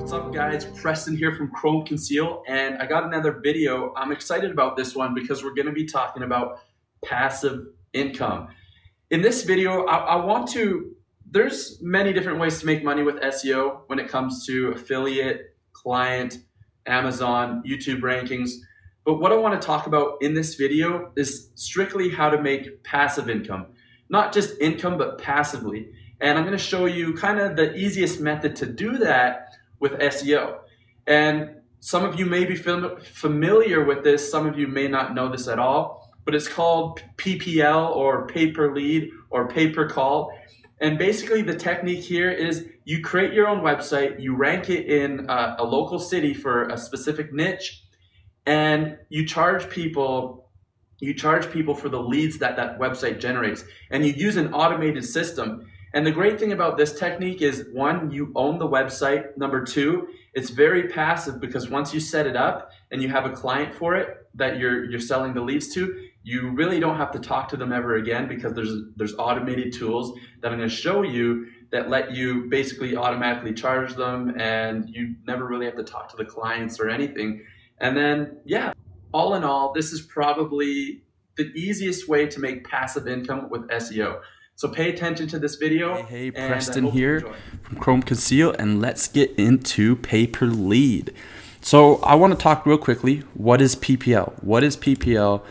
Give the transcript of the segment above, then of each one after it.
What's up guys, Preston here from Chrome Conceal, and I got another video. I'm excited about this one because we're going to be talking about passive income. In this video, there's many different ways to make money with SEO when it comes to affiliate, client, Amazon, YouTube rankings. But what I want to talk about in this video is strictly how to make passive income. Not just income, but passively. And I'm going to show you kind of the easiest method to do that with SEO. And some of you may be familiar with this, some of you may not know this at all, but it's called PPL or pay per lead or pay per call. And basically the technique here is you create your own website, you rank it in a local city for a specific niche, and you charge people for the leads that that website generates. And you use an automated system. And the great thing about this technique is, one, you own the website. Number two, it's very passive because once you set it up and you have a client for it that you're selling the leads to, you really don't have to talk to them ever again because there's automated tools that I'm going to show you that let you basically automatically charge them, and you never really have to talk to the clients or anything. And then, yeah, all in all, this is probably the easiest way to make passive income with SEO. So pay attention to this video. Hey, Preston here from Chrome Conceal, and let's get into pay per lead. So I want to talk real quickly. What is PPL? What is PPL?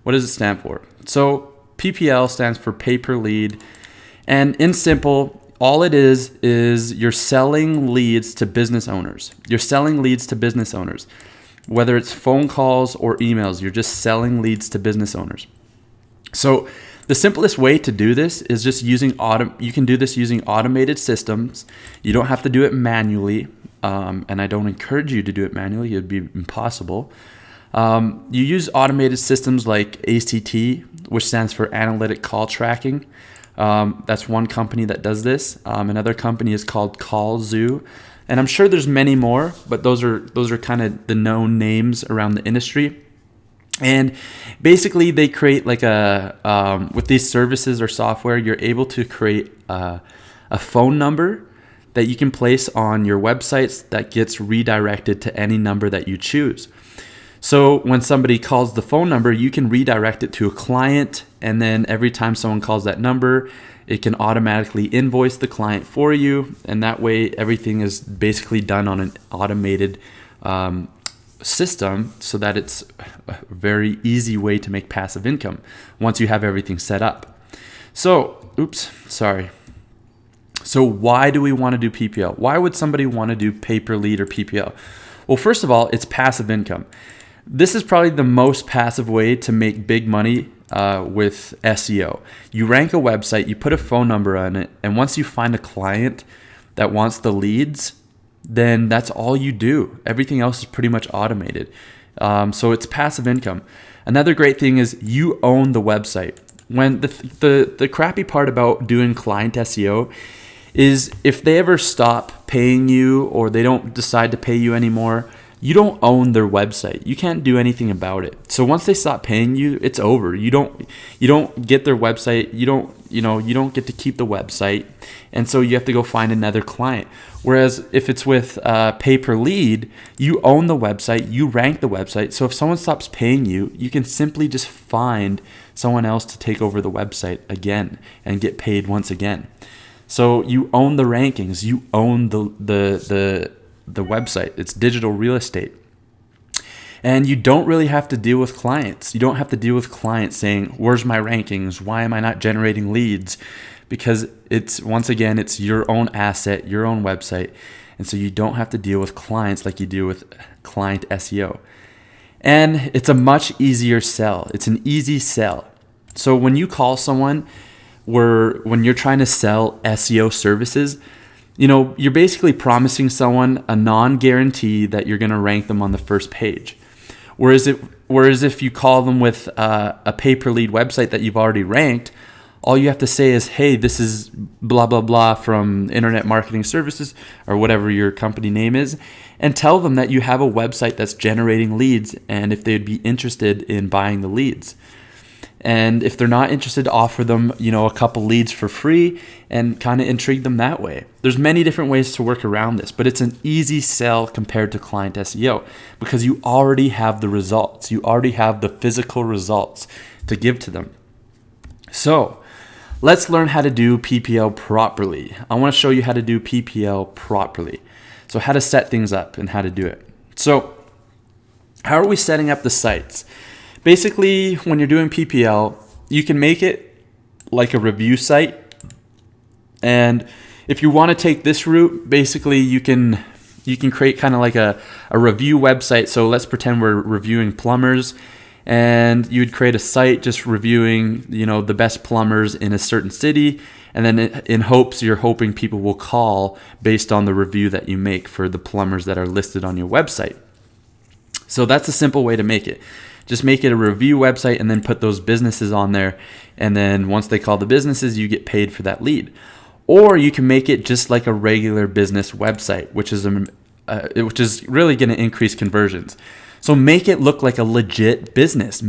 What does it stand for? So PPL stands for pay per lead. And in simple, all it is you're selling leads to business owners. You're selling leads to business owners. Whether it's phone calls or emails, you're just selling leads to business owners. So the simplest way to do this is just using you can do this using automated systems. You don't have to do it manually, and I don't encourage you to do it manually. It'd be impossible. You use automated systems like ACT, which stands for Analytic Call Tracking. That's one company that does this. Another company is called CallZoo, and I'm sure there's many more, but those are kind of the known names around the industry. And basically they create like with these services or software, you're able to create a phone number that you can place on your websites that gets redirected to any number that you choose. So when somebody calls the phone number, you can redirect it to a client, and then every time someone calls that number, it can automatically invoice the client for you, and that way everything is basically done on an automated system, so that it's a very easy way to make passive income once you have everything set up. So why do we want to do PPL? Why would somebody want to do pay per lead or PPL? Well, first of all, it's passive income. This is probably the most passive way to make big money with SEO. You rank a website, you put a phone number on it, and once you find a client that wants the leads, then that's all you do. Everything else is pretty much automated. So it's passive income. Another great thing is you own the website. When the crappy part about doing client SEO is if they ever stop paying you or they don't decide to pay you anymore, you don't own their website. You can't do anything about it. So once they stop paying you, it's over. You don't get their website. You don't get to keep the website. And so you have to go find another client. Whereas if it's with pay per lead, you own the website, you rank the website. So if someone stops paying you, you can simply just find someone else to take over the website again and get paid once again. So you own the rankings, you own the website. It's digital real estate. And you don't really have to deal with clients. You don't have to deal with clients saying, where's my rankings? Why am I not generating leads? Because it's your own asset, your own website. And so you don't have to deal with clients like you do with client SEO. And it's a much easier sell. It's an easy sell. So when you call someone when you're trying to sell SEO services, you're basically promising someone a non-guarantee that you're going to rank them on the first page. Whereas if you call them with a pay-per-lead website that you've already ranked, all you have to say is, hey, this is blah, blah, blah from Internet Marketing Services or whatever your company name is, and tell them that you have a website that's generating leads and if they'd be interested in buying the leads. And if they're not interested, offer them, a couple leads for free and kind of intrigue them that way. There's many different ways to work around this, but it's an easy sell compared to client SEO because you already have the results. You already have the physical results to give to them. So let's learn how to do PPL properly. I want to show you how to do PPL properly. So how to set things up and how to do it. So how are we setting up the sites? Basically, when you're doing PPL, you can make it like a review site. And if you want to take this route, basically you can create kind of like a review website. So let's pretend we're reviewing plumbers, and you'd create a site just reviewing, the best plumbers in a certain city. And then you're hoping people will call based on the review that you make for the plumbers that are listed on your website. So that's a simple way to make it. Just make it a review website and then put those businesses on there. And then once they call the businesses, you get paid for that lead. Or you can make it just like a regular business website, which is really going to increase conversions. So make it look like a legit business.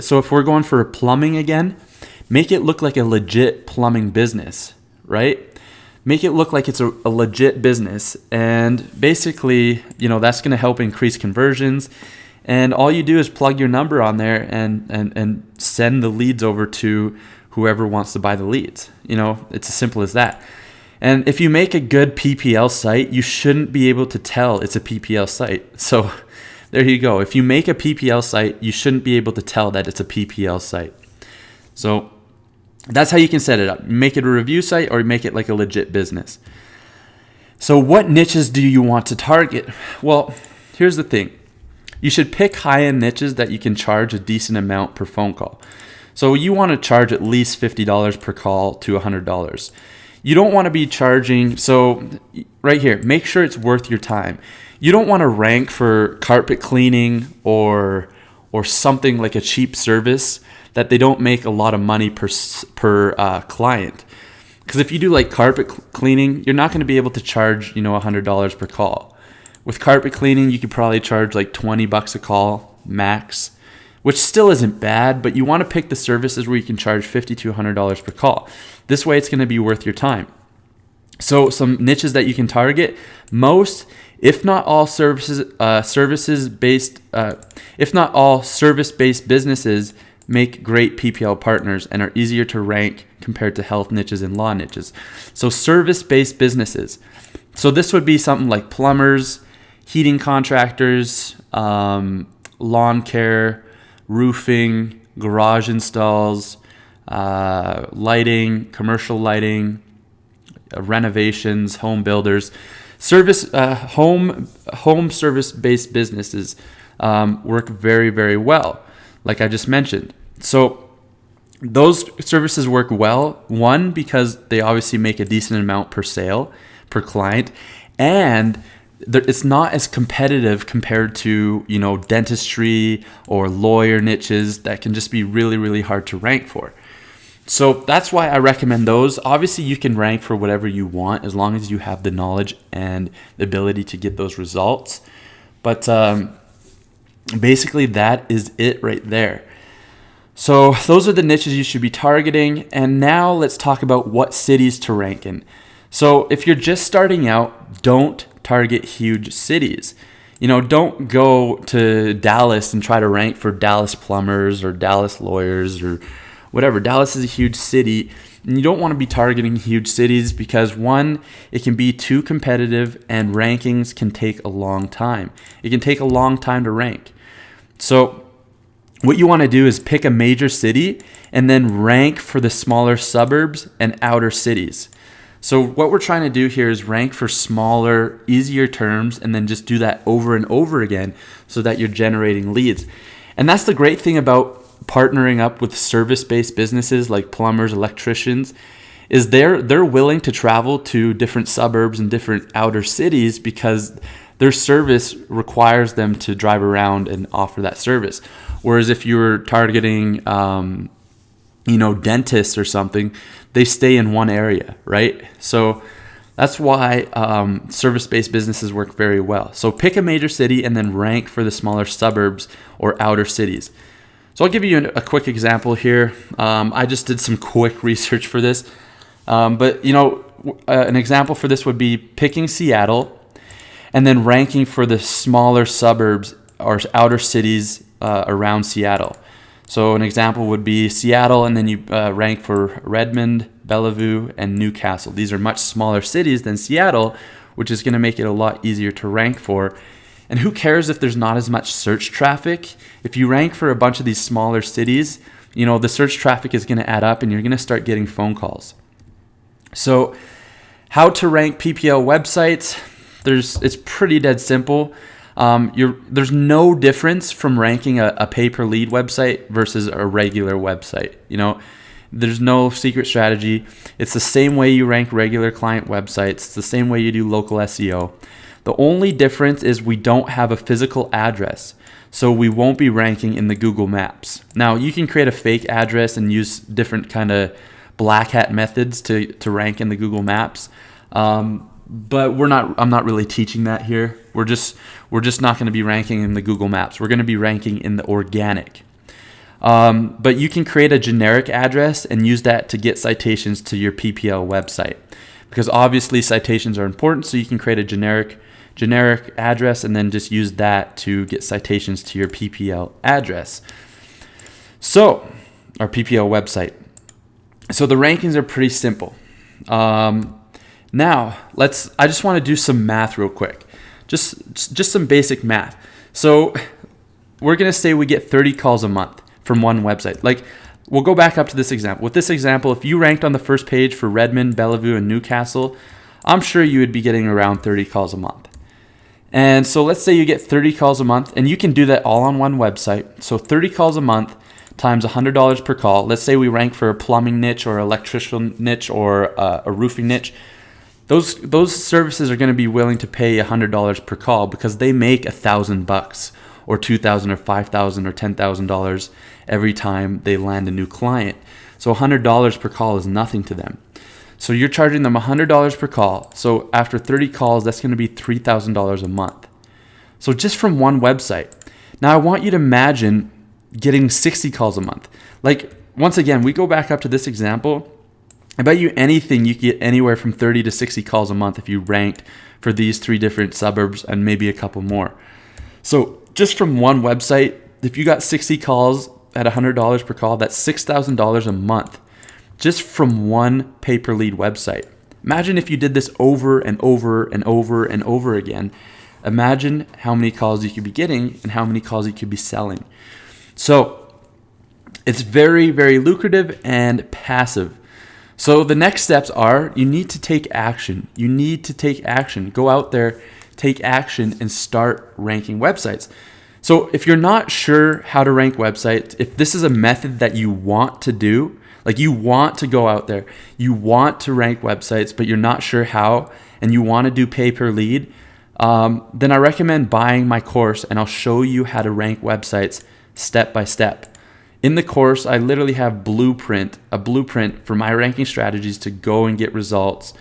So if we're going for plumbing again, make it look like a legit plumbing business, right? Make it look like it's a legit business. And basically, that's going to help increase conversions. And all you do is plug your number on there and send the leads over to whoever wants to buy the leads. It's as simple as that. And if you make a good PPL site, you shouldn't be able to tell it's a PPL site. So there you go. If you make a PPL site, you shouldn't be able to tell that it's a PPL site. So that's how you can set it up. Make it a review site or make it like a legit business. So what niches do you want to target? Well, here's the thing. You should pick high-end niches that you can charge a decent amount per phone call. So you want to charge at least $50 per call to $100. You don't want to be charging, so right here, make sure it's worth your time. You don't want to rank for carpet cleaning or something like a cheap service that they don't make a lot of money per client. Because if you do like carpet cleaning, you're not going to be able to charge, $100 per call. With carpet cleaning, you could probably charge like $20 a call max, which still isn't bad, but you want to pick the services where you can charge $50 to $100 per call. This way it's going to be worth your time. So some niches that you can target, most, if not all service-based businesses make great PPL partners and are easier to rank compared to health niches and law niches. So service-based businesses. So this would be something like plumbers, heating contractors, lawn care, roofing, garage installs, lighting, commercial lighting, renovations, home builders, home service-based businesses work very, very well, like I just mentioned. So those services work well, one, because they obviously make a decent amount per sale, per client, and it's not as competitive compared to dentistry or lawyer niches that can just be really, really hard to rank for. So that's why I recommend those. Obviously, you can rank for whatever you want as long as you have the knowledge and the ability to get those results. But basically, that is it right there. So those are the niches you should be targeting. And now let's talk about what cities to rank in. So if you're just starting out, don't target huge cities. Don't go to Dallas and try to rank for Dallas plumbers or Dallas lawyers or whatever. Dallas is a huge city, and you don't want to be targeting huge cities because, one, it can be too competitive and rankings can take a long time. It can take a long time to rank. So what you want to do is pick a major city and then rank for the smaller suburbs and outer cities. So what we're trying to do here is rank for smaller, easier terms and then just do that over and over again so that you're generating leads. And that's the great thing about partnering up with service-based businesses like plumbers, electricians, is they're willing to travel to different suburbs and different outer cities because their service requires them to drive around and offer that service. Whereas if you were targeting, dentists or something, they stay in one area, right? So that's why service-based businesses work very well. So pick a major city and then rank for the smaller suburbs or outer cities. So I'll give you a quick example here. I just did some quick research for this. But an example for this would be picking Seattle and then ranking for the smaller suburbs or outer cities around Seattle. So an example would be Seattle, and then you rank for Redmond, Bellevue, and Newcastle. These are much smaller cities than Seattle, which is going to make it a lot easier to rank for. And who cares if there's not as much search traffic? If you rank for a bunch of these smaller cities, the search traffic is going to add up and you're going to start getting phone calls. So how to rank PPL websites? It's pretty dead simple. There's no difference from ranking a pay-per-lead website versus a regular website. There's no secret strategy. It's the same way you rank regular client websites. It's the same way you do local SEO. The only difference is we don't have a physical address, so we won't be ranking in the Google Maps. Now, you can create a fake address and use different kind of black hat methods to rank in the Google Maps. But I'm not really teaching that here. We're just not going to be ranking in the Google Maps. We're going to be ranking in the organic. But you can create a generic address and use that to get citations to your PPL website, because obviously citations are important. So you can create a generic address and then just use that to get citations to your PPL address. So our PPL website. So the rankings are pretty simple. Now I just want to do some math real quick. Just some basic math. So we're going to say we get 30 calls a month from one website. Like, we'll go back up to this example. With this example, if you ranked on the first page for Redmond, Bellevue, and Newcastle, I'm sure you would be getting around 30 calls a month. And so let's say you get 30 calls a month, and you can do that all on one website. So 30 calls a month times $100 per call. Let's say we rank for a plumbing niche or electrical niche or a roofing niche. Those services are going to be willing to pay $100 per call because they make $1,000 or $2,000 or $5,000 or $10,000 every time they land a new client. So $100 per call is nothing to them. So you're charging them $100 per call. So after 30 calls, that's going to be $3,000 a month. So just from one website. Now I want you to imagine getting 60 calls a month. Like, once again, we go back up to this example. I bet you anything you get anywhere from 30 to 60 calls a month if you ranked for these 3 different suburbs and maybe a couple more. So just from one website, if you got 60 calls at $100 per call, that's $6,000 a month just from one pay-per-lead website. Imagine if you did this over and over and over and over again. Imagine how many calls you could be getting and how many calls you could be selling. So it's very, very lucrative and passive. So the next steps are you need to take action. You need to take action. Go out there, take action, and start ranking websites. So if you're not sure how to rank websites, if this is a method that you want to do, like you want to go out there, you want to rank websites, but you're not sure how, and you want to do pay-per-lead, then I recommend buying my course, and I'll show you how to rank websites step by step. In the course, I literally have a blueprint for my ranking strategies to go and get results,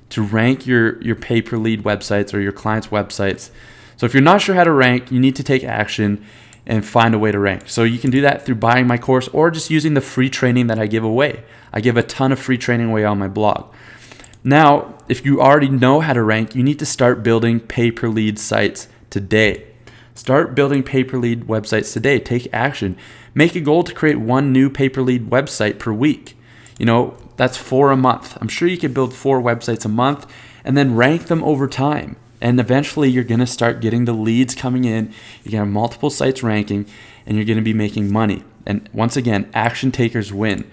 to rank your pay-per-lead websites or your clients' websites. So if you're not sure how to rank, you need to take action and find a way to rank. So you can do that through buying my course or just using the free training that I give away. I give a ton of free training away on my blog. Now, if you already know how to rank, you need to start building pay-per-lead sites today. Start building pay-per-lead websites today. Take action. Make a goal to create 1 new pay-per-lead website per week. That's 4 a month. I'm sure you could build 4 websites a month and then rank them over time. And eventually you're going to start getting the leads coming in. You're going to have multiple sites ranking and you're going to be making money. And once again, action takers win.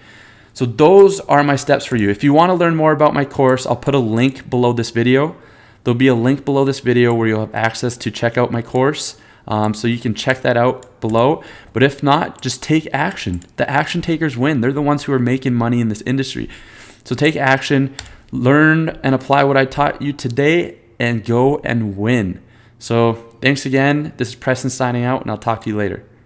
So those are my steps for you. If you want to learn more about my course, I'll put a link below this video. There'll be a link below this video where you'll have access to check out my course. So you can check that out below. But if not, just take action. The action takers win. They're the ones who are making money in this industry. So take action, learn and apply what I taught you today, and go and win. So thanks again. This is Preston signing out, and I'll talk to you later.